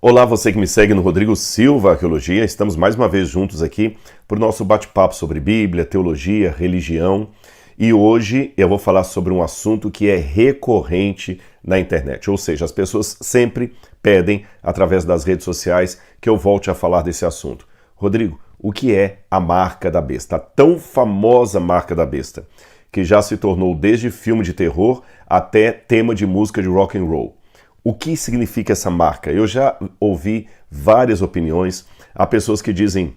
Olá, você que me segue no Rodrigo Silva Arqueologia. Estamos mais uma vez juntos aqui para o nosso bate-papo sobre Bíblia, teologia, religião. E hoje eu vou falar sobre um assunto que é recorrente na internet. Ou seja, as pessoas sempre pedem, através das redes sociais, que eu volte a falar desse assunto. Rodrigo, o que é a marca da besta? A tão famosa marca da besta, que já se tornou desde filme de terror até tema de música de rock and roll. O que significa essa marca? Eu já ouvi várias opiniões. Há pessoas que dizem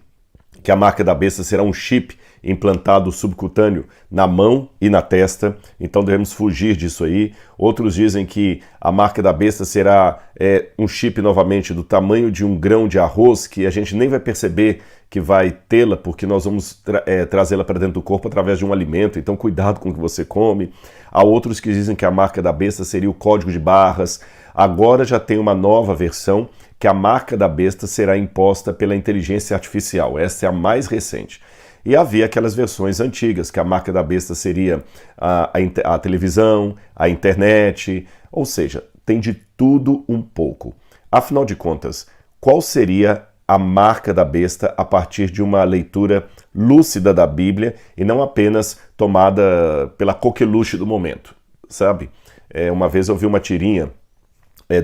que a marca da besta será um chip implantado subcutâneo na mão e na testa, então devemos fugir disso aí. Outros dizem que a marca da besta será um chip novamente do tamanho de um grão de arroz, que a gente nem vai perceber que vai tê-la, porque nós vamos trazê-la para dentro do corpo através de um alimento, então cuidado com o que você come. Há outros que dizem que a marca da besta seria o código de barras. Agora já tem uma nova versão que a marca da besta será imposta pela inteligência artificial. Essa é a mais recente. E havia aquelas versões antigas, que a marca da besta seria a televisão, a internet, ou seja, tem de tudo um pouco. Afinal de contas, qual seria a marca da besta a partir de uma leitura lúcida da Bíblia e não apenas tomada pela coqueluche do momento, sabe? Uma vez eu vi uma tirinha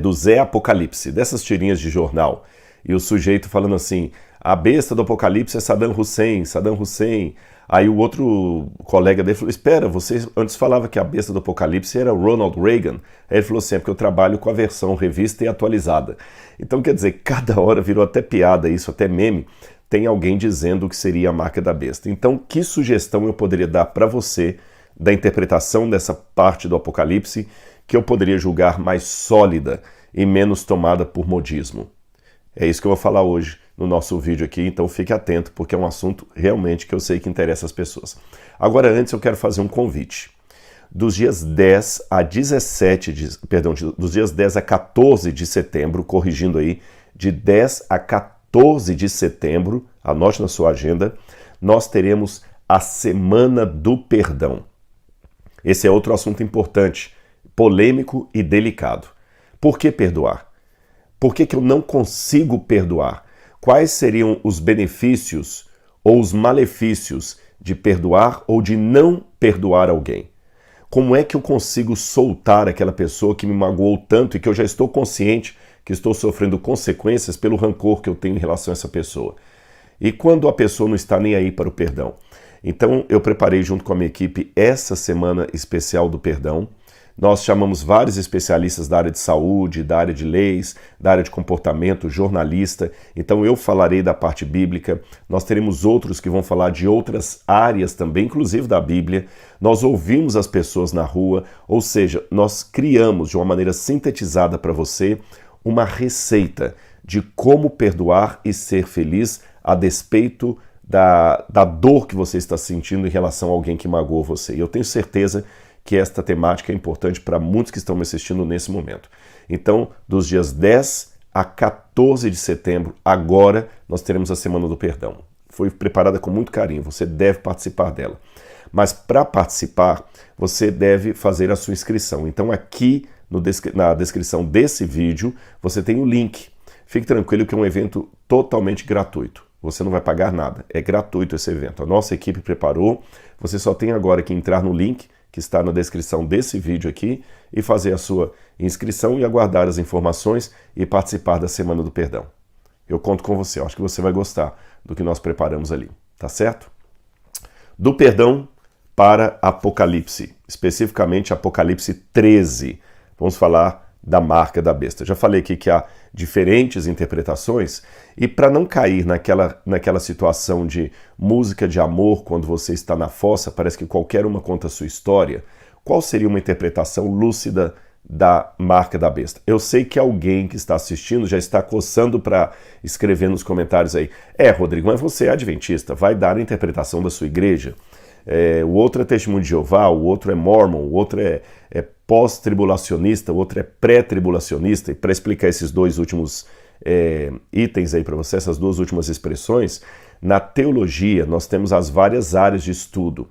do Zé Apocalipse, dessas tirinhas de jornal, e o sujeito falando assim: a besta do Apocalipse é Saddam Hussein, Saddam Hussein. Aí o outro colega dele falou: espera, você antes falava que a besta do Apocalipse era Ronald Reagan. Aí ele falou assim: é porque eu trabalho com a versão revista e atualizada. Então quer dizer, cada hora virou até piada isso, até meme, tem alguém dizendo o que seria a marca da besta. Então que sugestão eu poderia dar para você da interpretação dessa parte do Apocalipse que eu poderia julgar mais sólida e menos tomada por modismo? É isso que eu vou falar hoje no nosso vídeo aqui, então fique atento, porque é um assunto realmente que eu sei que interessa as pessoas. Agora, antes eu quero fazer um convite. Dos dias 10 a 14 de setembro, corrigindo aí, de 10 a 14 de setembro, anote na sua agenda, nós teremos a Semana do Perdão. Esse é outro assunto importante, polêmico e delicado. Por que perdoar? Por que eu não consigo perdoar? Quais seriam os benefícios ou os malefícios de perdoar ou de não perdoar alguém? Como é que eu consigo soltar aquela pessoa que me magoou tanto e que eu já estou consciente que estou sofrendo consequências pelo rancor que eu tenho em relação a essa pessoa? E quando a pessoa não está nem aí para o perdão? Então eu preparei junto com a minha equipe essa semana especial do perdão. Nós chamamos vários especialistas da área de saúde, da área de leis, da área de comportamento, jornalista. Então eu falarei da parte bíblica, nós teremos outros que vão falar de outras áreas também, inclusive da Bíblia. Nós ouvimos as pessoas na rua, ou seja, nós criamos de uma maneira sintetizada para você uma receita de como perdoar e ser feliz a despeito da dor que você está sentindo em relação a alguém que magoou você. E eu tenho certeza que esta temática é importante para muitos que estão me assistindo nesse momento. Então, dos dias 10 a 14 de setembro, agora nós teremos a Semana do Perdão. Foi preparada com muito carinho, você deve participar dela. Mas para participar, você deve fazer a sua inscrição. Então aqui na descrição desse vídeo, você tem o link. Fique tranquilo que é um evento totalmente gratuito. Você não vai pagar nada, é gratuito esse evento. A nossa equipe preparou, você só tem agora que entrar no link que está na descrição desse vídeo aqui e fazer a sua inscrição e aguardar as informações e participar da Semana do Perdão. Eu conto com você, eu acho que você vai gostar do que nós preparamos ali, tá certo? Do perdão para Apocalipse, especificamente Apocalipse 13. Vamos falar da marca da besta. Já falei aqui que há diferentes interpretações e para não cair naquela situação de música de amor quando você está na fossa, parece que qualquer uma conta a sua história, qual seria uma interpretação lúcida da marca da besta? Eu sei que alguém que está assistindo já está coçando para escrever nos comentários aí: Rodrigo, mas você é adventista, vai dar a interpretação da sua igreja? O outro é Testemunho de Jeová, o outro é Mormon, o outro é pós-tribulacionista, o outro é pré-tribulacionista. E para explicar esses dois últimos itens aí para você, essas duas últimas expressões, na teologia nós temos as várias áreas de estudo.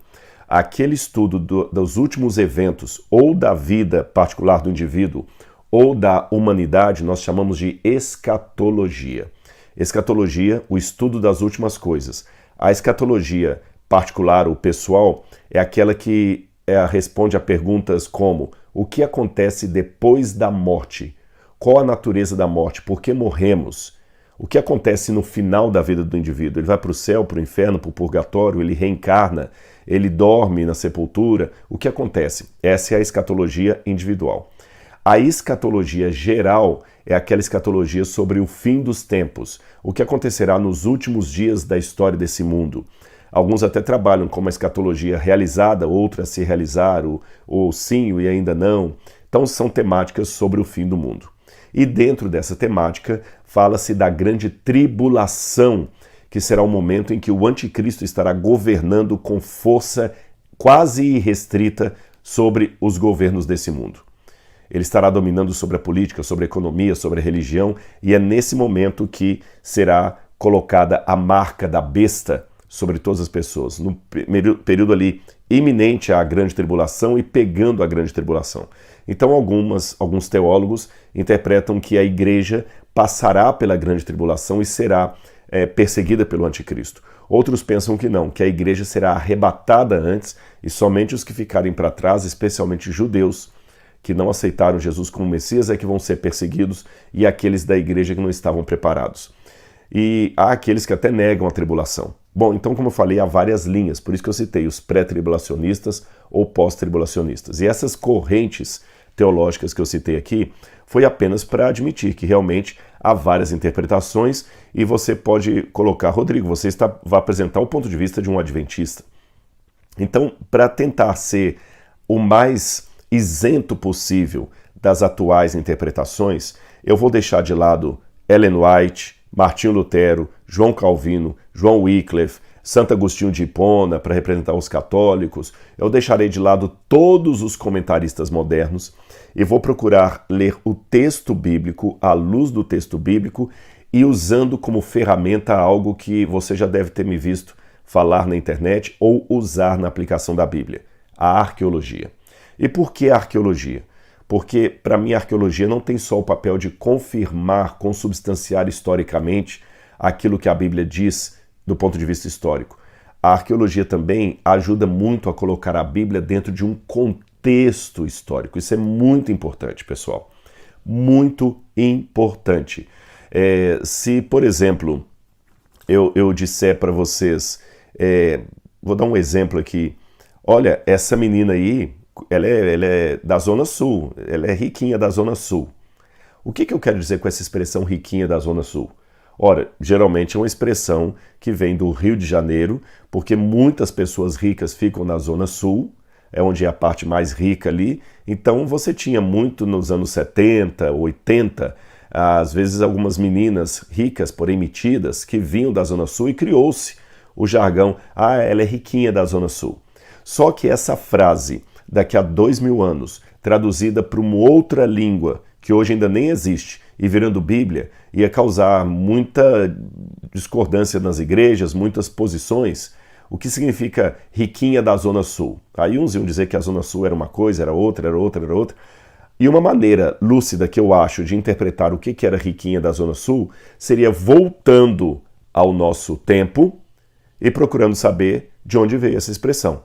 Aquele estudo dos últimos eventos, ou da vida particular do indivíduo, ou da humanidade, nós chamamos de escatologia. Escatologia, o estudo das últimas coisas. A escatologia particular, ou pessoal, é aquela que responde a perguntas como: o que acontece depois da morte? Qual a natureza da morte? Por que morremos? O que acontece no final da vida do indivíduo? Ele vai para o céu, para o inferno, para o purgatório, ele reencarna, ele dorme na sepultura. O que acontece? Essa é a escatologia individual. A escatologia geral é aquela escatologia sobre o fim dos tempos, o que acontecerá nos últimos dias da história desse mundo. Alguns até trabalham com uma escatologia realizada, outra a se realizar, o sim e ainda não. Então são temáticas sobre o fim do mundo. E dentro dessa temática fala-se da grande tribulação, que será o momento em que o anticristo estará governando com força quase irrestrita sobre os governos desse mundo. Ele estará dominando sobre a política, sobre a economia, sobre a religião, e é nesse momento que será colocada a marca da besta sobre todas as pessoas, no período ali iminente à grande tribulação e pegando a grande tribulação. Então alguns teólogos interpretam que a igreja passará pela grande tribulação e será perseguida pelo anticristo. Outros pensam que não, que a igreja será arrebatada antes e somente os que ficarem para trás, especialmente judeus, que não aceitaram Jesus como Messias, é que vão ser perseguidos, e aqueles da igreja que não estavam preparados. E há aqueles que até negam a tribulação. Bom, então, como eu falei, há várias linhas, por isso que eu citei os pré-tribulacionistas ou pós-tribulacionistas. E essas correntes teológicas que eu citei aqui foi apenas para admitir que realmente há várias interpretações, e você pode colocar: Rodrigo, você vai apresentar o ponto de vista de um adventista. Então, para tentar ser o mais isento possível das atuais interpretações, eu vou deixar de lado Ellen White, Martinho Lutero, João Calvino, João Wycliffe, Santo Agostinho de Hipona, para representar os católicos. Eu deixarei de lado todos os comentaristas modernos e vou procurar ler o texto bíblico, à luz do texto bíblico, e usando como ferramenta algo que você já deve ter me visto falar na internet ou usar na aplicação da Bíblia: a arqueologia. E por que a arqueologia? Porque, para mim, a arqueologia não tem só o papel de confirmar, consubstanciar historicamente aquilo que a Bíblia diz do ponto de vista histórico. A arqueologia também ajuda muito a colocar a Bíblia dentro de um contexto histórico. Isso é muito importante, pessoal. Muito importante. Se, por exemplo, eu disser para vocês, vou dar um exemplo aqui. Olha, essa menina aí, ela é da Zona Sul, ela é riquinha da Zona Sul. O que eu quero dizer com essa expressão riquinha da Zona Sul? Ora, geralmente é uma expressão que vem do Rio de Janeiro, porque muitas pessoas ricas ficam na Zona Sul, é onde é a parte mais rica ali. Então você tinha muito nos anos 70, 80, às vezes algumas meninas ricas, porém metidas, que vinham da Zona Sul, e criou-se o jargão: ah, ela é riquinha da Zona Sul. Só que essa frase, daqui a 2000 anos, traduzida para uma outra língua, que hoje ainda nem existe, e virando Bíblia, ia causar muita discordância nas igrejas, muitas posições. O que significa riquinha da Zona Sul? Aí uns iam dizer que a Zona Sul era uma coisa, era outra, era outra, era outra. E uma maneira lúcida que eu acho de interpretar o que era riquinha da Zona Sul seria voltando ao nosso tempo e procurando saber de onde veio essa expressão.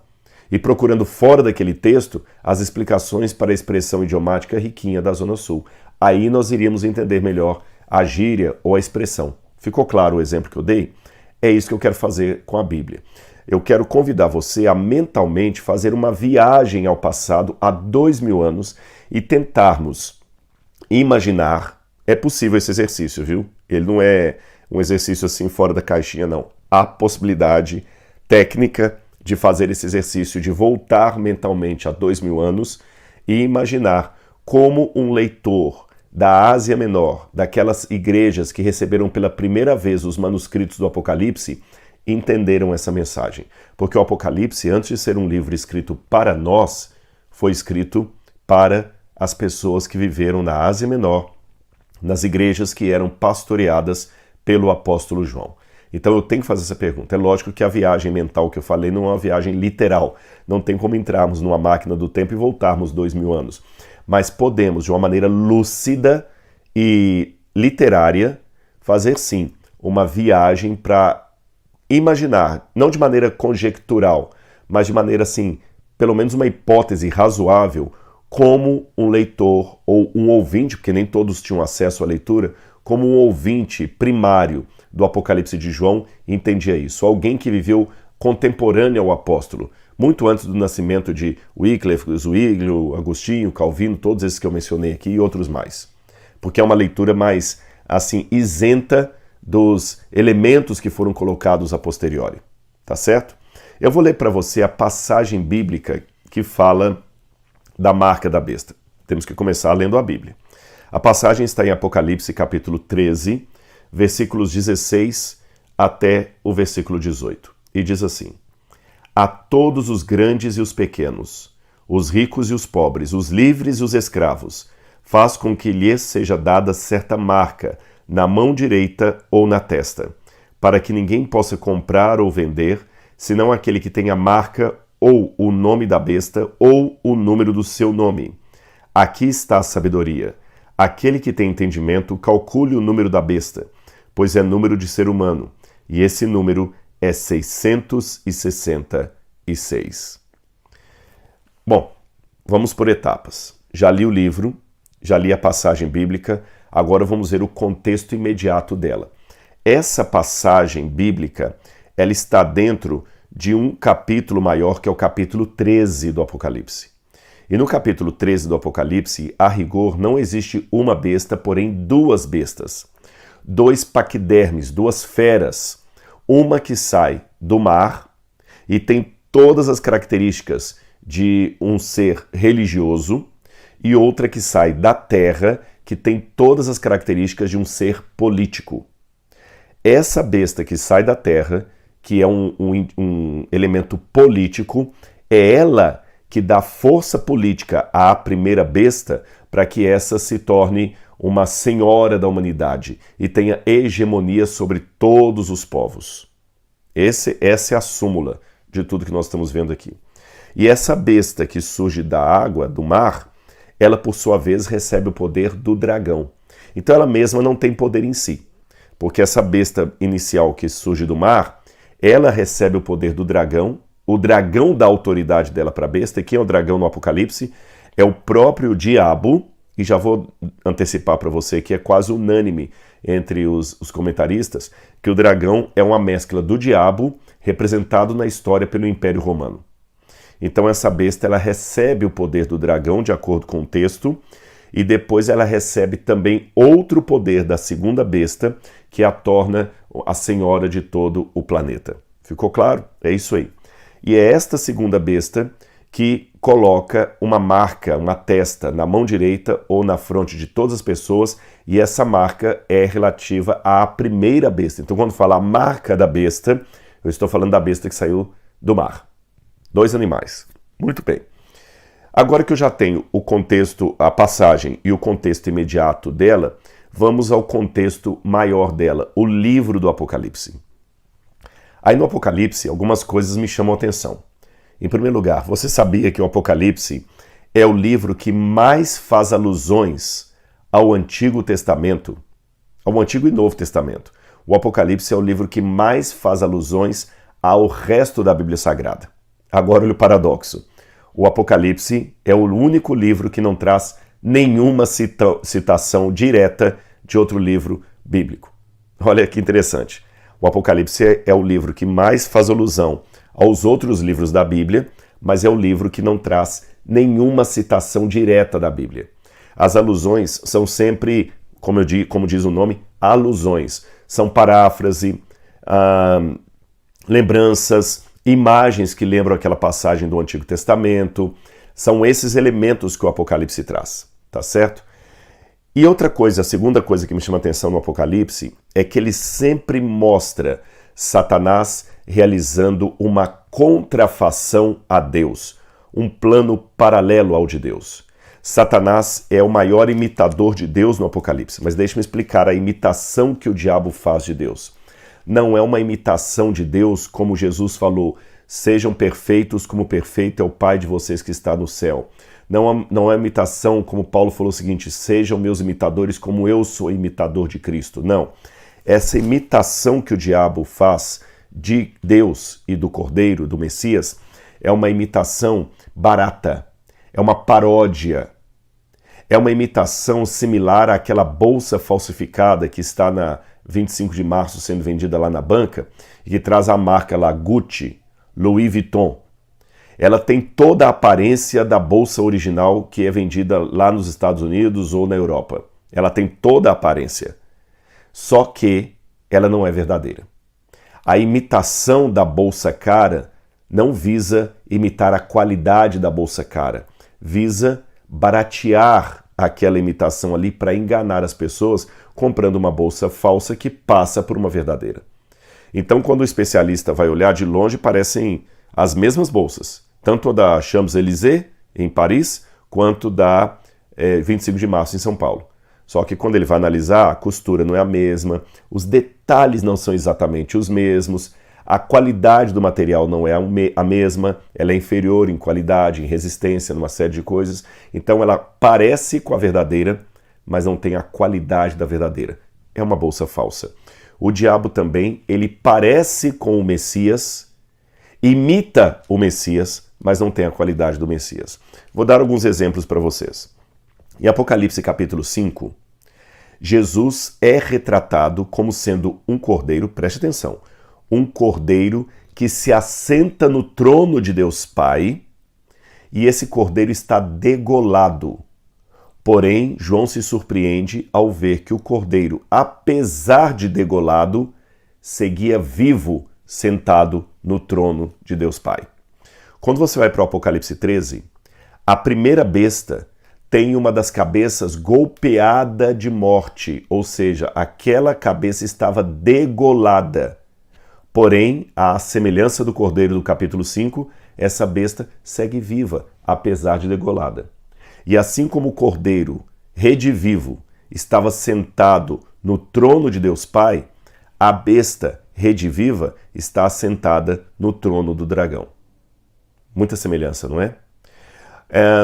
E procurando fora daquele texto as explicações para a expressão idiomática riquinha da Zona Sul. Aí nós iríamos entender melhor a gíria ou a expressão. Ficou claro o exemplo que eu dei? É isso que eu quero fazer com a Bíblia. Eu quero convidar você a mentalmente fazer uma viagem ao passado há 2000 anos e tentarmos imaginar. É possível esse exercício, viu? Ele não é um exercício assim fora da caixinha, não. Há possibilidade técnica de fazer esse exercício, de voltar mentalmente a 2000 anos e imaginar como um leitor da Ásia Menor, daquelas igrejas que receberam pela primeira vez os manuscritos do Apocalipse, entenderam essa mensagem. Porque o Apocalipse, antes de ser um livro escrito para nós, foi escrito para as pessoas que viveram na Ásia Menor, nas igrejas que eram pastoreadas pelo apóstolo João. Então eu tenho que fazer essa pergunta. É lógico que a viagem mental que eu falei não é uma viagem literal. Não tem como entrarmos numa máquina do tempo e voltarmos 2000 anos. mas podemos, de uma maneira lúcida e literária, fazer sim uma viagem para imaginar, não de maneira conjectural, mas de maneira assim, pelo menos uma hipótese razoável, como um leitor ou um ouvinte, porque nem todos tinham acesso à leitura, como um ouvinte primário do Apocalipse de João entendia isso. Alguém que viveu contemporâneo ao apóstolo, muito antes do nascimento de Wycliffe, Zwinglio, Agostinho, Calvino, todos esses que eu mencionei aqui e outros mais. Porque é uma leitura mais, assim, isenta dos elementos que foram colocados a posteriori. Tá certo? Eu vou ler para você a passagem bíblica que fala da marca da besta. Temos que começar lendo a Bíblia. A passagem está em Apocalipse capítulo 13, versículos 16 até o versículo 18. E diz assim: A todos os grandes e os pequenos, os ricos e os pobres, os livres e os escravos, faz com que lhes seja dada certa marca na mão direita ou na testa, para que ninguém possa comprar ou vender, senão aquele que tem a marca ou o nome da besta ou o número do seu nome. Aqui está a sabedoria. Aquele que tem entendimento, calcule o número da besta, pois é número de ser humano, e esse número é 666. Bom, vamos por etapas. Já li o livro, já li a passagem bíblica, agora vamos ver o contexto imediato dela. Essa passagem bíblica, ela está dentro de um capítulo maior, que é o capítulo 13 do Apocalipse. E no capítulo 13 do Apocalipse, a rigor, não existe uma besta, porém duas bestas. Dois paquidermes, duas feras. Uma que sai do mar e tem todas as características de um ser religioso, e outra que sai da terra, que tem todas as características de um ser político. Essa besta que sai da terra, que é um elemento político, é ela que dá força política à primeira besta para que essa se torne uma senhora da humanidade e tenha hegemonia sobre todos os povos. Essa é a súmula de tudo que nós estamos vendo aqui. E essa besta que surge da água, do mar, ela por sua vez recebe o poder do dragão. Então ela mesma não tem poder em si, porque essa besta inicial que surge do mar, ela recebe o poder do dragão, o dragão dá autoridade dela para a besta, e quem é o dragão no Apocalipse? É o próprio diabo, e já vou antecipar para você que é quase unânime entre os comentaristas, que o dragão é uma mescla do diabo, representado na história pelo Império Romano. Então essa besta ela recebe o poder do dragão, de acordo com o texto, e depois ela recebe também outro poder da segunda besta, que a torna a senhora de todo o planeta. Ficou claro? É isso aí. E é esta segunda besta que coloca uma marca, uma testa, na mão direita ou na fronte de todas as pessoas, e essa marca é relativa à primeira besta. Então, quando fala a marca da besta, eu estou falando da besta que saiu do mar. Dois animais. Muito bem. Agora que eu já tenho o contexto, a passagem e o contexto imediato dela, vamos ao contexto maior dela, o livro do Apocalipse. Aí no Apocalipse, algumas coisas me chamam a atenção. Em primeiro lugar, você sabia que o Apocalipse é o livro que mais faz alusões ao Antigo Testamento, ao Antigo e Novo Testamento? O Apocalipse é o livro que mais faz alusões ao resto da Bíblia Sagrada. Agora olha o paradoxo. O Apocalipse é o único livro que não traz nenhuma citação direta de outro livro bíblico. Olha que interessante. O Apocalipse é o livro que mais faz alusão aos outros livros da Bíblia, mas é o livro que não traz nenhuma citação direta da Bíblia. As alusões são sempre, como diz o nome, alusões. São paráfrase, lembranças, imagens que lembram aquela passagem do Antigo Testamento. São esses elementos que o Apocalipse traz, tá certo? E outra coisa, a segunda coisa que me chama a atenção no Apocalipse é que ele sempre mostra Satanás realizando uma contrafação a Deus, um plano paralelo ao de Deus. Satanás é o maior imitador de Deus no Apocalipse, mas deixe-me explicar a imitação que o diabo faz de Deus. Não é uma imitação de Deus como Jesus falou, Sejam perfeitos como perfeito é o Pai de vocês que está no céu. Não é imitação, como Paulo falou o seguinte, sejam meus imitadores como eu sou imitador de Cristo. Não. Essa imitação que o diabo faz de Deus e do Cordeiro, do Messias, é uma imitação barata, é uma paródia, é uma imitação similar àquela bolsa falsificada que está na 25 de março sendo vendida lá na banca e que traz a marca lá Gucci, Louis Vuitton. Ela tem toda a aparência da bolsa original que é vendida lá nos Estados Unidos ou na Europa. Ela tem toda a aparência. Só que ela não é verdadeira. A imitação da bolsa cara não visa imitar a qualidade da bolsa cara. Visa baratear aquela imitação ali para enganar as pessoas comprando uma bolsa falsa que passa por uma verdadeira. Então, quando o especialista vai olhar de longe, parecem as mesmas bolsas, tanto a da Champs-Élysées, em Paris, quanto da 25 de março, em São Paulo. Só que quando ele vai analisar, a costura não é a mesma, os detalhes não são exatamente os mesmos, a qualidade do material não é a mesma, ela é inferior em qualidade, em resistência, numa série de coisas. Então ela parece com a verdadeira, mas não tem a qualidade da verdadeira. É uma bolsa falsa. O diabo também, ele parece com o Messias, imita o Messias, mas não tem a qualidade do Messias. Vou dar alguns exemplos para vocês. Em Apocalipse capítulo 5, Jesus é retratado como sendo um cordeiro, preste atenção, um cordeiro que se assenta no trono de Deus Pai, e esse cordeiro está degolado. Porém, João se surpreende ao ver que o cordeiro, apesar de degolado, seguia vivo, sentado no trono de Deus Pai. Quando você vai para o Apocalipse 13, a primeira besta tem uma das cabeças golpeada de morte, ou seja, aquela cabeça estava degolada. Porém, à semelhança do cordeiro do capítulo 5, essa besta segue viva, apesar de degolada. E assim como o cordeiro, redivivo, estava sentado no trono de Deus Pai, a besta, rediviva, está assentada no trono do dragão. Muita semelhança, não é?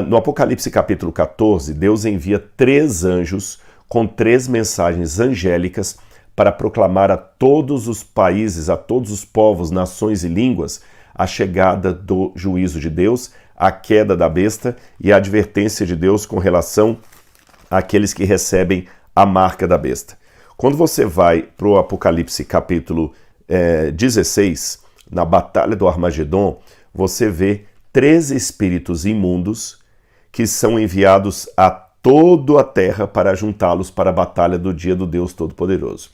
No Apocalipse capítulo 14, Deus envia 3 anjos com 3 mensagens angélicas para proclamar a todos os países, a todos os povos, nações e línguas, a chegada do juízo de Deus, a queda da besta e a advertência de Deus com relação àqueles que recebem a marca da besta. Quando você vai para o Apocalipse capítulo 16, na Batalha do Armagedon, você vê 3 espíritos imundos que são enviados a toda a terra para juntá-los para a batalha do dia do Deus Todo-Poderoso.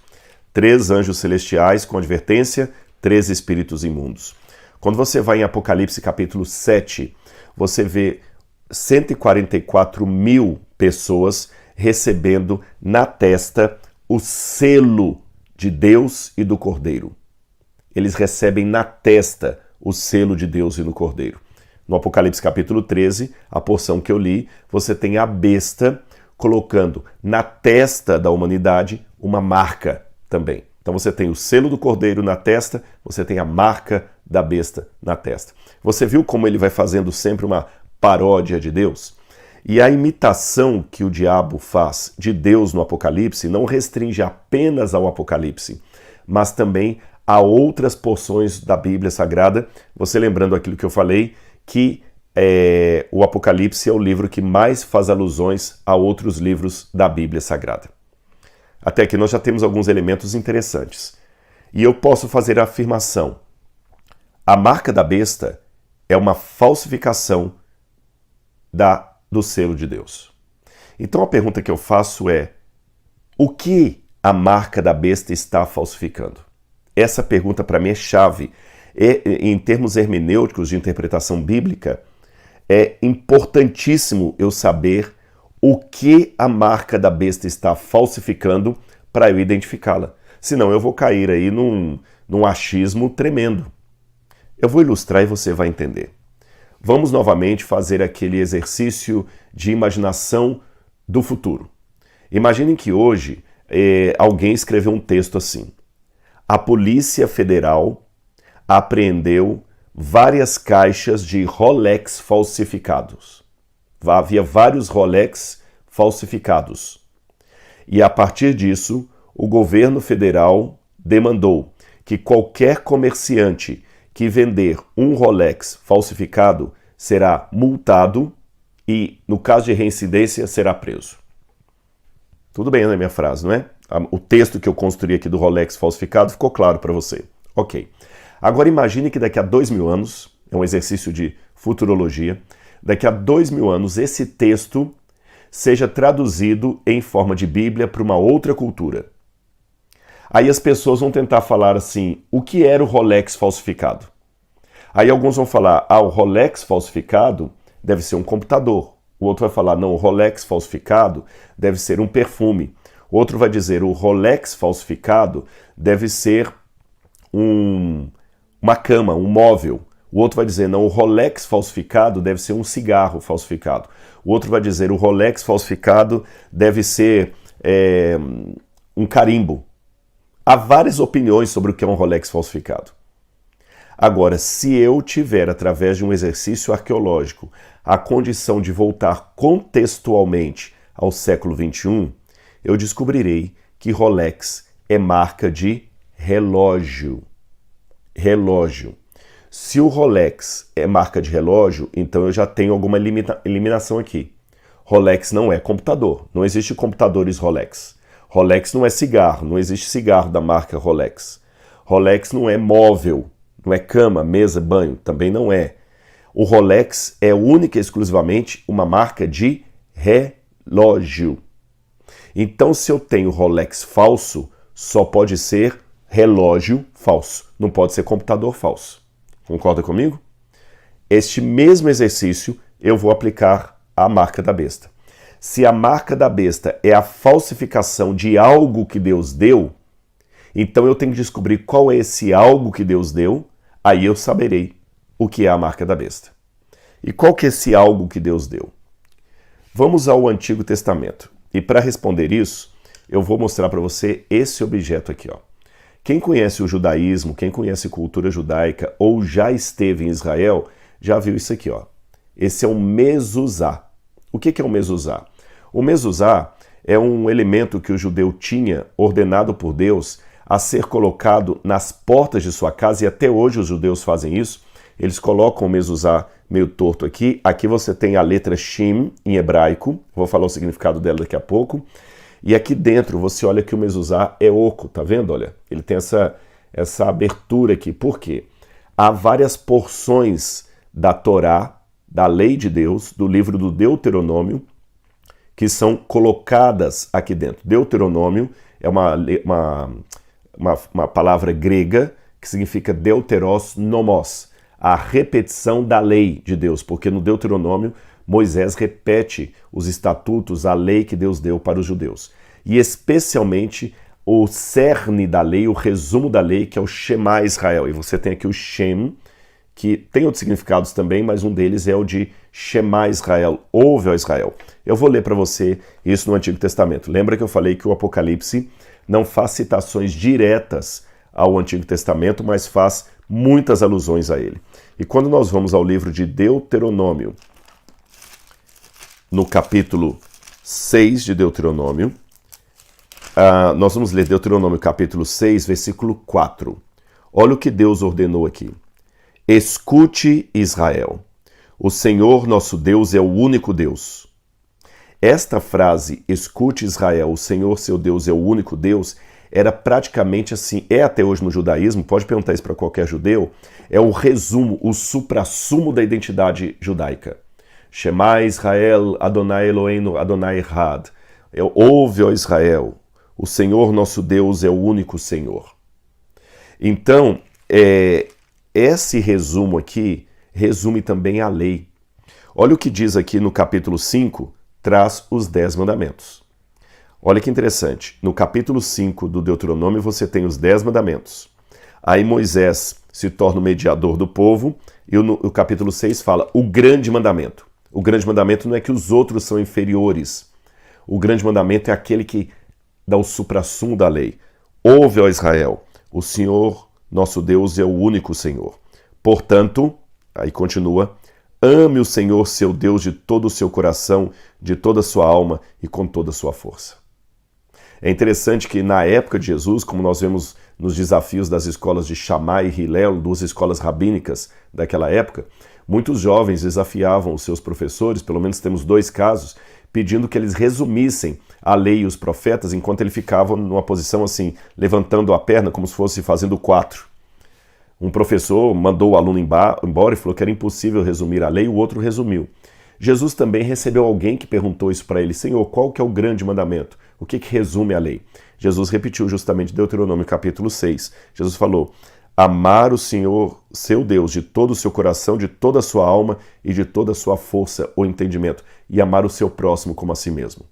3 anjos celestiais com advertência, 3 espíritos imundos. Quando você vai em Apocalipse capítulo 7, você vê 144 mil pessoas recebendo na testa o selo de Deus e do Cordeiro. Eles recebem na testa o selo de Deus e do Cordeiro. No Apocalipse capítulo 13, a porção que eu li, você tem a besta colocando na testa da humanidade uma marca também. Então você tem o selo do Cordeiro na testa, você tem a marca da besta na testa. Você viu como ele vai fazendo sempre uma paródia de Deus? E a imitação que o diabo faz de Deus no Apocalipse não restringe apenas ao Apocalipse, mas também a outras porções da Bíblia Sagrada. Você lembrando aquilo que eu falei, que o Apocalipse é o livro que mais faz alusões a outros livros da Bíblia Sagrada. Até aqui nós já temos alguns elementos interessantes. E eu posso fazer a afirmação: a marca da besta é uma falsificação do selo de Deus. Então a pergunta que eu faço é: o que a marca da besta está falsificando? Essa pergunta para mim é chave. Em termos hermenêuticos de interpretação bíblica, é importantíssimo eu saber o que a marca da besta está falsificando para eu identificá-la. Senão eu vou cair aí num achismo tremendo. Eu vou ilustrar e você vai entender. Vamos novamente fazer aquele exercício de imaginação do futuro. Imaginem que hoje alguém escreveu um texto assim: a Polícia Federal apreendeu várias caixas de Rolex falsificados. Havia vários Rolex falsificados. E a partir disso, o governo federal demandou que qualquer comerciante que vender um Rolex falsificado será multado e, no caso de reincidência, será preso. Tudo bem na minha frase, não é? O texto que eu construí aqui do Rolex falsificado ficou claro para você. Ok. Agora imagine que daqui a 2000 anos, é um exercício de futurologia, daqui a 2000 anos esse texto seja traduzido em forma de Bíblia para uma outra cultura. Aí as pessoas vão tentar falar assim, o que era o Rolex falsificado? Aí alguns vão falar, o Rolex falsificado deve ser um computador. O outro vai falar, não, o Rolex falsificado deve ser um perfume. O outro vai dizer, o Rolex falsificado deve ser uma cama, um móvel. O outro vai dizer, não, o Rolex falsificado deve ser um cigarro falsificado. O outro vai dizer, o Rolex falsificado deve ser um carimbo. Há várias opiniões sobre o que é um Rolex falsificado. Agora, se eu tiver, através de um exercício arqueológico, a condição de voltar contextualmente ao século XXI, eu descobrirei que Rolex é marca de relógio. Relógio. Se o Rolex é marca de relógio, então eu já tenho alguma eliminação aqui. Rolex não é computador, não existe computadores Rolex. Rolex não é cigarro, não existe cigarro da marca Rolex. Rolex não é móvel, não é cama, mesa, banho, também não é. O Rolex é única e exclusivamente uma marca de relógio. Então, se eu tenho Rolex falso, só pode ser relógio falso, não pode ser computador falso. Concorda comigo? Este mesmo exercício eu vou aplicar à marca da besta. Se a marca da besta é a falsificação de algo que Deus deu, então eu tenho que descobrir qual é esse algo que Deus deu, aí eu saberei o que é a marca da besta. E qual que é esse algo que Deus deu? Vamos ao Antigo Testamento. E para responder isso, eu vou mostrar para você esse objeto aqui, ó. Quem conhece o judaísmo, quem conhece cultura judaica ou já esteve em Israel, já viu isso aqui, ó. Esse é um mezuzá. O que é um mezuzá? O mezuzá é um elemento que o judeu tinha ordenado por Deus a ser colocado nas portas de sua casa, e até hoje os judeus fazem isso. Eles colocam o mezuzá meio torto aqui. Aqui você tem a letra Shin em hebraico, vou falar o significado dela daqui a pouco. E aqui dentro você olha que o mezuzá é oco, tá vendo? Olha, ele tem essa abertura aqui. Por quê? Há várias porções da Torá, da lei de Deus, do livro do Deuteronômio, que são colocadas aqui dentro. Deuteronômio é uma palavra grega que significa deuteros nomos, a repetição da lei de Deus, porque no Deuteronômio Moisés repete os estatutos, a lei que Deus deu para os judeus. E especialmente o cerne da lei, o resumo da lei, que é o Shema Israel. E você tem aqui o Shem, que tem outros significados também, mas um deles é o de Shema Israel, ouve, ó Israel. Eu vou ler para você isso no Antigo Testamento. Lembra que eu falei que o Apocalipse não faz citações diretas ao Antigo Testamento, mas faz muitas alusões a ele. E quando nós vamos ao livro de Deuteronômio, no capítulo 6 de Deuteronômio, nós vamos ler Deuteronômio capítulo 6, versículo 4. Olha o que Deus ordenou aqui. Escute, Israel, o Senhor nosso Deus é o único Deus. Esta frase, escute, Israel, o Senhor seu Deus é o único Deus, era praticamente assim, é até hoje no judaísmo, pode perguntar isso para qualquer judeu, é o resumo, o suprassumo da identidade judaica. Shema Israel, Adonai Eloheinu, Adonai Echad. Ouve, ó Israel, o Senhor nosso Deus é o único Senhor. Então, esse resumo aqui resume também a lei. Olha o que diz aqui no capítulo 5, traz os 10 mandamentos. Olha que interessante, no capítulo 5 do Deuteronômio você tem os 10 mandamentos. Aí Moisés se torna o mediador do povo e o capítulo 6 fala o grande mandamento. O grande mandamento não é que os outros são inferiores. O grande mandamento é aquele que dá o suprassumo da lei. Ouve, ó Israel, o Senhor, nosso Deus, é o único Senhor. Portanto, aí continua, ame o Senhor seu Deus de todo o seu coração, de toda a sua alma e com toda a sua força. É interessante que na época de Jesus, como nós vemos nos desafios das escolas de Shammai e Hillel, duas escolas rabínicas daquela época, muitos jovens desafiavam os seus professores, pelo menos temos 2 casos, pedindo que eles resumissem a lei e os profetas enquanto ele ficava numa posição assim, levantando a perna como se fosse fazendo 4. Um professor mandou o aluno embora e falou que era impossível resumir a lei, o outro resumiu. Jesus também recebeu alguém que perguntou isso para ele, Senhor, qual que é o grande mandamento? O que resume a lei? Jesus repetiu justamente Deuteronômio capítulo 6. Jesus falou, amar o Senhor, seu Deus, de todo o seu coração, de toda a sua alma e de toda a sua força ou entendimento, e amar o seu próximo como a si mesmo.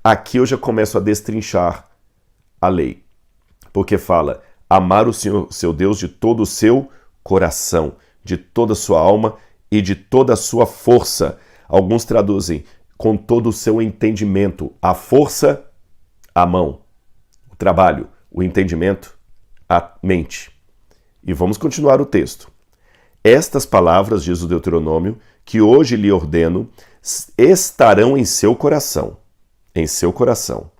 Aqui eu já começo a destrinchar a lei, porque fala, amar o Senhor, seu Deus, de todo o seu coração, de toda a sua alma e de toda a sua força. Alguns traduzem com todo o seu entendimento. A força, a mão. O trabalho, o entendimento, a mente. E vamos continuar o texto. Estas palavras, diz o Deuteronômio, que hoje lhe ordeno, estarão em seu coração. Em seu coração.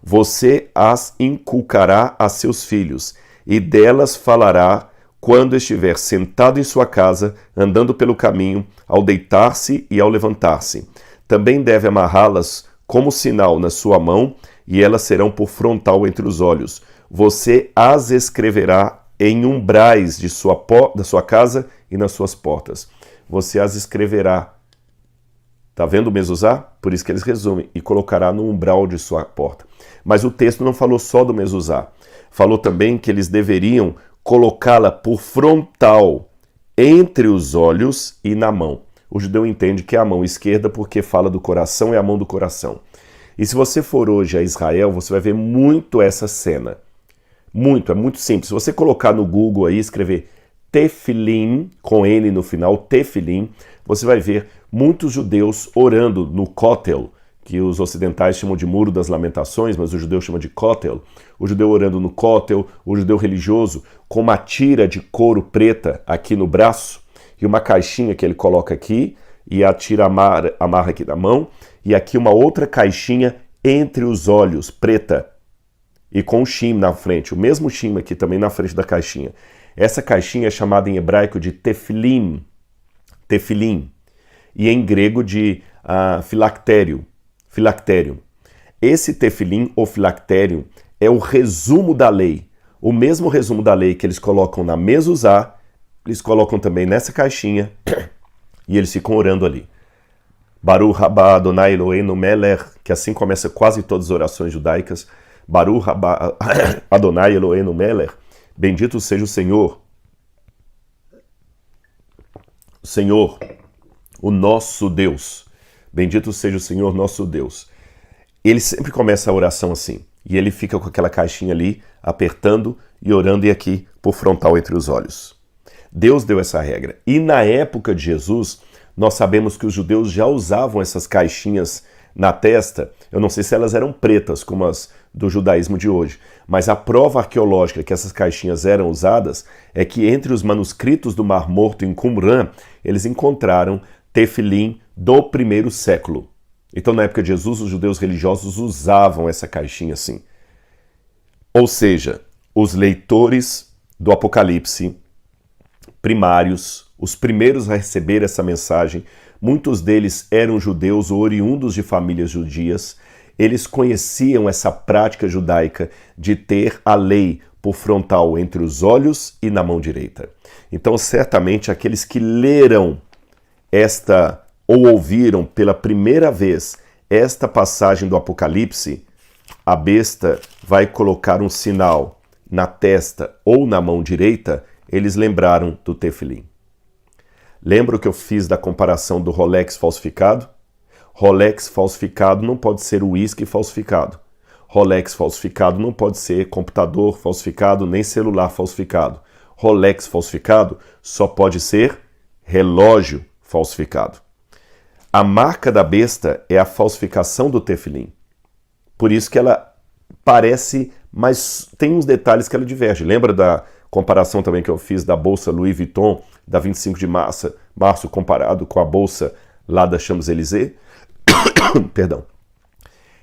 Você as inculcará a seus filhos, e delas falará quando estiver sentado em sua casa, andando pelo caminho, ao deitar-se e ao levantar-se. Também deve amarrá-las como sinal na sua mão, e elas serão por frontal entre os olhos. Você as escreverá em umbrais da sua casa e nas suas portas. Você as escreverá. Está vendo o mezuzá? Por isso que eles resumem. E colocará no umbral de sua porta. Mas o texto não falou só do mezuzá. Falou também que eles deveriam colocá-la por frontal entre os olhos e na mão. O judeu entende que é a mão esquerda porque fala do coração, é a mão do coração. E se você for hoje a Israel, você vai ver muito essa cena. É muito simples. Se você colocar no Google aí, escrever Tefilim, com N no final, Tefilim, você vai ver muitos judeus orando no Kotel, que os ocidentais chamam de Muro das Lamentações, mas o judeu chama de Kotel. O judeu orando no Kotel, o judeu religioso, com uma tira de couro preta aqui no braço, e uma caixinha que ele coloca aqui, e a tira amarra aqui na mão, e aqui uma outra caixinha entre os olhos, preta, e com um shim na frente, o mesmo shim aqui também na frente da caixinha. Essa caixinha é chamada em hebraico de tefilim, e em grego de filactério. Esse tefilim ou filactério é o resumo da lei. O mesmo resumo da lei que eles colocam na mezuzá, eles colocam também nessa caixinha e eles ficam orando ali. Baruch haba Adonai Eloheinu melech, que assim começa quase todas as orações judaicas. Baruch haba Adonai Eloheinu melech, bendito seja o Senhor. O Senhor, o nosso Deus. Bendito seja o Senhor, nosso Deus. Ele sempre começa a oração assim. E ele fica com aquela caixinha ali, apertando e orando, e aqui por frontal entre os olhos. Deus deu essa regra. E na época de Jesus, nós sabemos que os judeus já usavam essas caixinhas na testa. Eu não sei se elas eram pretas, como as do judaísmo de hoje. Mas a prova arqueológica que essas caixinhas eram usadas é que entre os manuscritos do Mar Morto em Qumran, eles encontraram tefilim do 1º século. Então, na época de Jesus, os judeus religiosos usavam essa caixinha assim. Ou seja, os leitores do Apocalipse primários, os primeiros a receber essa mensagem, muitos deles eram judeus ou oriundos de famílias judias, eles conheciam essa prática judaica de ter a lei por frontal entre os olhos e na mão direita. Então, certamente, aqueles que leram ou ouviram pela primeira vez esta passagem do Apocalipse, a besta vai colocar um sinal na testa ou na mão direita, eles lembraram do tefilim. Lembra o que eu fiz da comparação do Rolex falsificado? Rolex falsificado não pode ser uísque falsificado. Rolex falsificado não pode ser computador falsificado, nem celular falsificado. Rolex falsificado só pode ser relógio falsificado. A marca da besta é a falsificação do tefilim. Por isso que ela parece, mas tem uns detalhes que ela diverge. Lembra comparação também que eu fiz da bolsa Louis Vuitton, da 25 de março comparado com a bolsa lá da Champs-Élysées, perdão,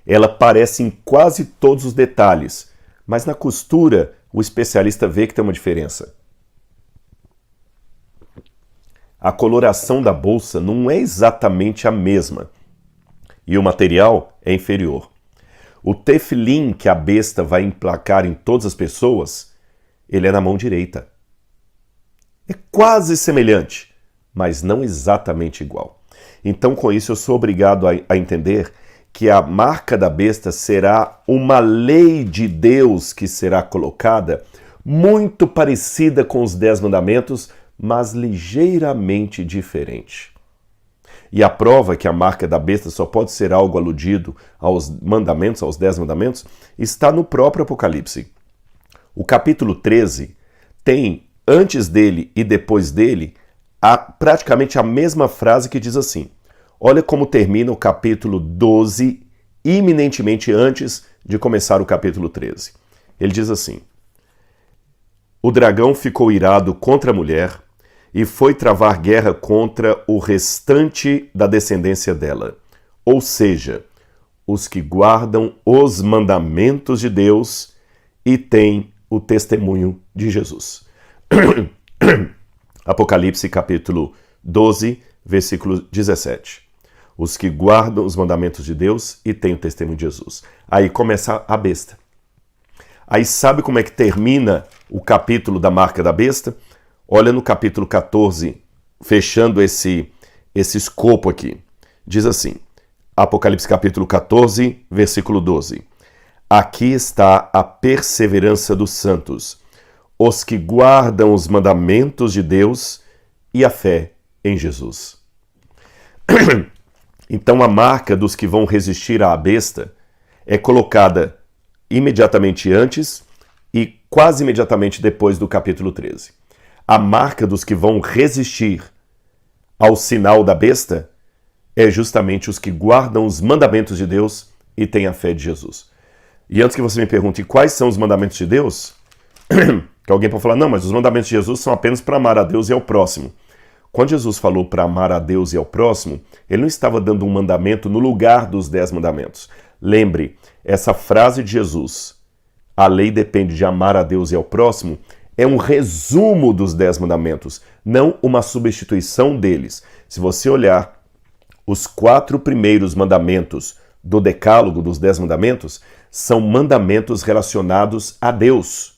ela parece em quase todos os detalhes, mas na costura o especialista vê que tem uma diferença. A coloração da bolsa não é exatamente a mesma e o material é inferior. O tefilim que a besta vai emplacar em todas as pessoas, ele é na mão direita. É quase semelhante, mas não exatamente igual. Então, com isso, eu sou obrigado a entender que a marca da besta será uma lei de Deus que será colocada, muito parecida com os 10 mandamentos, mas ligeiramente diferente. E a prova que a marca da besta só pode ser algo aludido aos mandamentos, aos 10 mandamentos, está no próprio Apocalipse. O capítulo 13 tem, antes dele e depois dele, praticamente a mesma frase que diz assim: olha como termina o capítulo 12, iminentemente antes de começar o capítulo 13. Ele diz assim: o dragão ficou irado contra a mulher e foi travar guerra contra o restante da descendência dela, ou seja, os que guardam os mandamentos de Deus e têm o testemunho de Jesus. Apocalipse capítulo 12, versículo 17. Os que guardam os mandamentos de Deus e têm o testemunho de Jesus. Aí começa a besta. Aí sabe como é que termina o capítulo da marca da besta? Olha no capítulo 14, fechando esse escopo aqui. Diz assim, Apocalipse capítulo 14, versículo 12. Aqui está a perseverança dos santos, os que guardam os mandamentos de Deus e a fé em Jesus. Então a marca dos que vão resistir à besta é colocada imediatamente antes e quase imediatamente depois do capítulo 13. A marca dos que vão resistir ao sinal da besta é justamente os que guardam os mandamentos de Deus e têm a fé de Jesus. E antes que você me pergunte quais são os mandamentos de Deus, que alguém pode falar, não, mas os mandamentos de Jesus são apenas para amar a Deus e ao próximo. Quando Jesus falou para amar a Deus e ao próximo, ele não estava dando um mandamento no lugar dos 10 mandamentos. Lembre, essa frase de Jesus, a lei depende de amar a Deus e ao próximo, é um resumo dos 10 mandamentos, não uma substituição deles. Se você olhar os 4 primeiros mandamentos do decálogo dos 10 mandamentos, são mandamentos relacionados a Deus.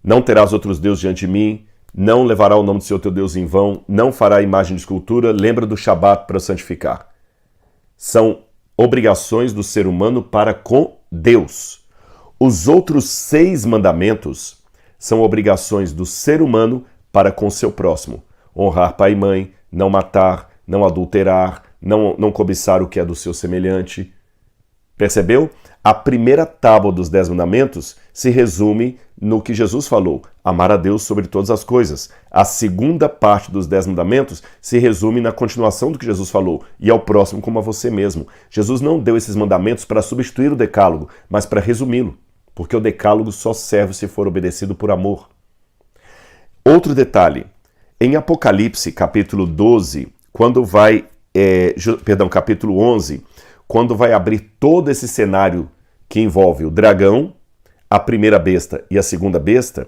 Não terás outros deuses diante de mim, não levará o nome do Senhor teu Deus em vão, não fará imagem de escultura, lembra do Shabat para santificar. São obrigações do ser humano para com Deus. Os outros 6 mandamentos são obrigações do ser humano para com seu próximo. Honrar pai e mãe, não matar, não adulterar, não cobiçar o que é do seu semelhante. Percebeu? A primeira tábua dos 10 mandamentos se resume no que Jesus falou, amar a Deus sobre todas as coisas. A segunda parte dos 10 mandamentos se resume na continuação do que Jesus falou, e ao próximo como a você mesmo. Jesus não deu esses mandamentos para substituir o decálogo, mas para resumi-lo, porque o decálogo só serve se for obedecido por amor. Outro detalhe, em Apocalipse capítulo 12, capítulo 11, quando vai abrir todo esse cenário que envolve o dragão, a primeira besta e a segunda besta,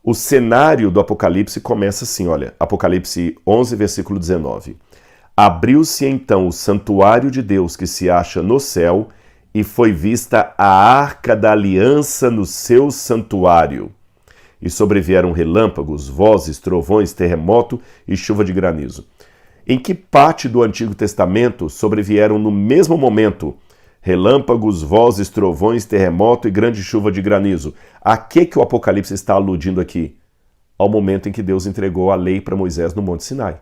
o cenário do Apocalipse começa assim, olha, Apocalipse 11, versículo 19. Abriu-se então o santuário de Deus que se acha no céu e foi vista a arca da aliança no seu santuário. E sobrevieram relâmpagos, vozes, trovões, terremoto e chuva de granizo. Em que parte do Antigo Testamento sobrevieram no mesmo momento relâmpagos, vozes, trovões, terremoto e grande chuva de granizo? A que o Apocalipse está aludindo aqui? Ao momento em que Deus entregou a lei para Moisés no Monte Sinai.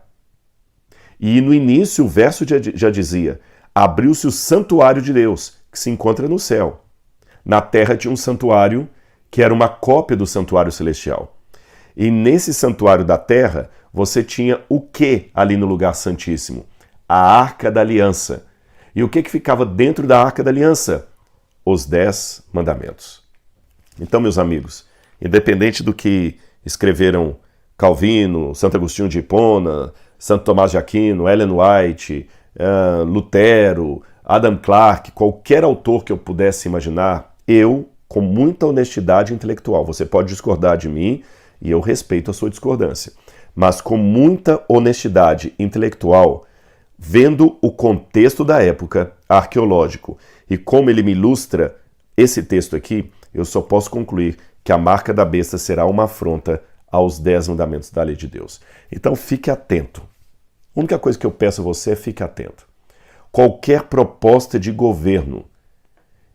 E no início o verso já dizia, abriu-se o santuário de Deus, que se encontra no céu. Na terra tinha um santuário que era uma cópia do santuário celestial. E nesse santuário da terra, você tinha o que ali no lugar santíssimo? A Arca da Aliança. E o que ficava dentro da Arca da Aliança? Os 10 mandamentos. Então, meus amigos, independente do que escreveram Calvino, Santo Agostinho de Hipona, Santo Tomás de Aquino, Ellen White, Lutero, Adam Clarke, qualquer autor que eu pudesse imaginar, eu, com muita honestidade intelectual, você pode discordar de mim e eu respeito a sua discordância, mas com muita honestidade intelectual, vendo o contexto da época arqueológico e como ele me ilustra esse texto aqui, eu só posso concluir que a marca da besta será uma afronta aos 10 mandamentos da lei de Deus. Então fique atento. A única coisa que eu peço a você é fique atento. Qualquer proposta de governo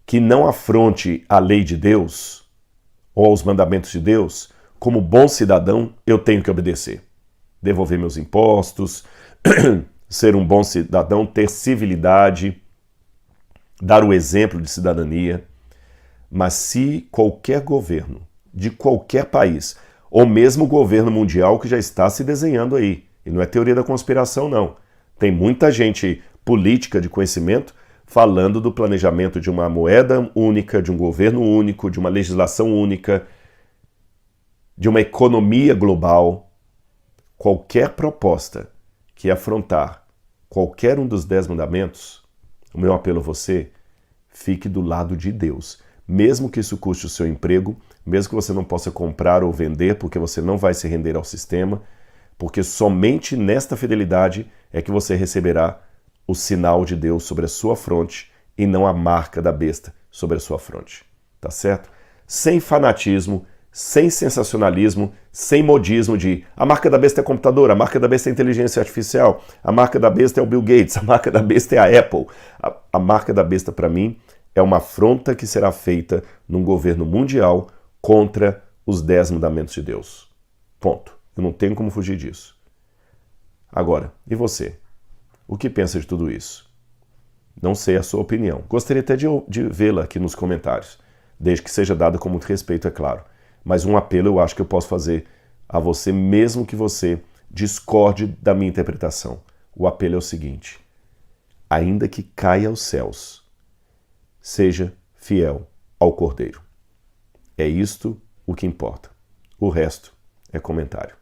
que não afronte a lei de Deus ou aos mandamentos de Deus, como bom cidadão, eu tenho que obedecer. Devolver meus impostos, ser um bom cidadão, ter civilidade, dar o exemplo de cidadania. Mas se qualquer governo de qualquer país, ou mesmo o governo mundial que já está se desenhando aí, e não é teoria da conspiração não, tem muita gente política de conhecimento falando do planejamento de uma moeda única, de um governo único, de uma legislação única, de uma economia global. Qualquer proposta que afrontar qualquer um dos 10 mandamentos, o meu apelo a você, fique do lado de Deus. Mesmo que isso custe o seu emprego, mesmo que você não possa comprar ou vender, porque você não vai se render ao sistema, porque somente nesta fidelidade é que você receberá o sinal de Deus sobre a sua fronte e não a marca da besta sobre a sua fronte. Tá certo? Sem fanatismo, sem sensacionalismo, sem modismo de a marca da besta é computador, a marca da besta é inteligência artificial, a marca da besta é o Bill Gates, a marca da besta é a Apple. A marca da besta, para mim, é uma afronta que será feita num governo mundial contra os 10 mandamentos de Deus. Ponto. Eu não tenho como fugir disso. Agora, e você? O que pensa de tudo isso? Não sei a sua opinião. Gostaria até de vê-la aqui nos comentários, desde que seja dada com muito respeito, é claro. Mas um apelo eu acho que eu posso fazer a você, mesmo que você discorde da minha interpretação. O apelo é o seguinte: ainda que caia aos céus, seja fiel ao Cordeiro. É isto o que importa. O resto é comentário.